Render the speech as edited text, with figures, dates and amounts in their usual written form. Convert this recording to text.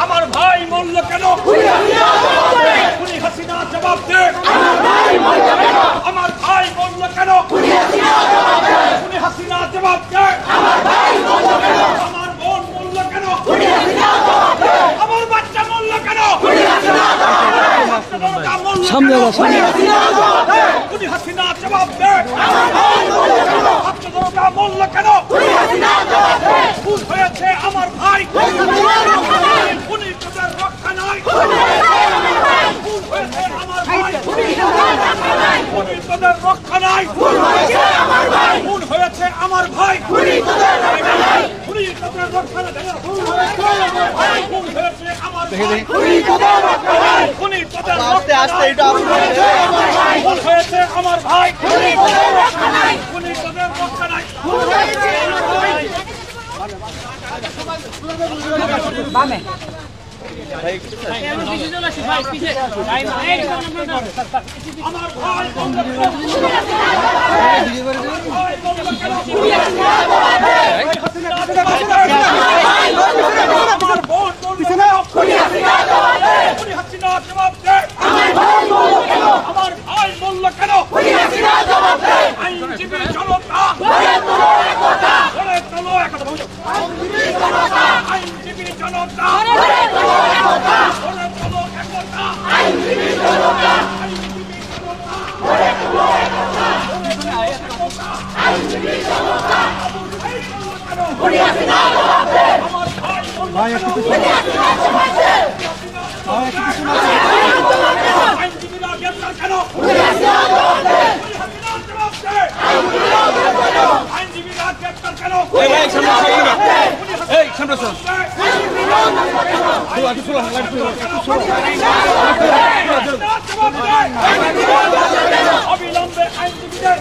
আমার ভাই মূল্য কেন? হাসিনা জবাব দে। আমার ভাই মূল্য কেন? হাসিনা জবাব দে। আমার বোন মূল্য কেন? আমার বাচ্চা মূল্য কেন? সামনে হাসিনা জবাব দে। মূল্য কেন? ভুল হয়েছে আমার ভাই, উনি তোদের রক্ষা নাই। ভুল হয়েছে আমার ভাই, উনি তোদের রক্ষা নাই। ভুল হয়েছে আমার ভাই, উনি তোদের রক্ষা নাই। ভুল হয়েছে আমার ভাই, উনি তোদের রক্ষা নাই। ভুল হয়েছে আমার ভাই, উনি তোদের রক্ষা নাই। বামে আমার ভাই মূল্য কেন? আইনজীবী জনতা আইনজীবী জনতা আইনজীবীরা গ্রেপ্তার কেন? আইনজীবীরা গ্রেপ্তার কেন? অবিলম্বে আইনজীবীদের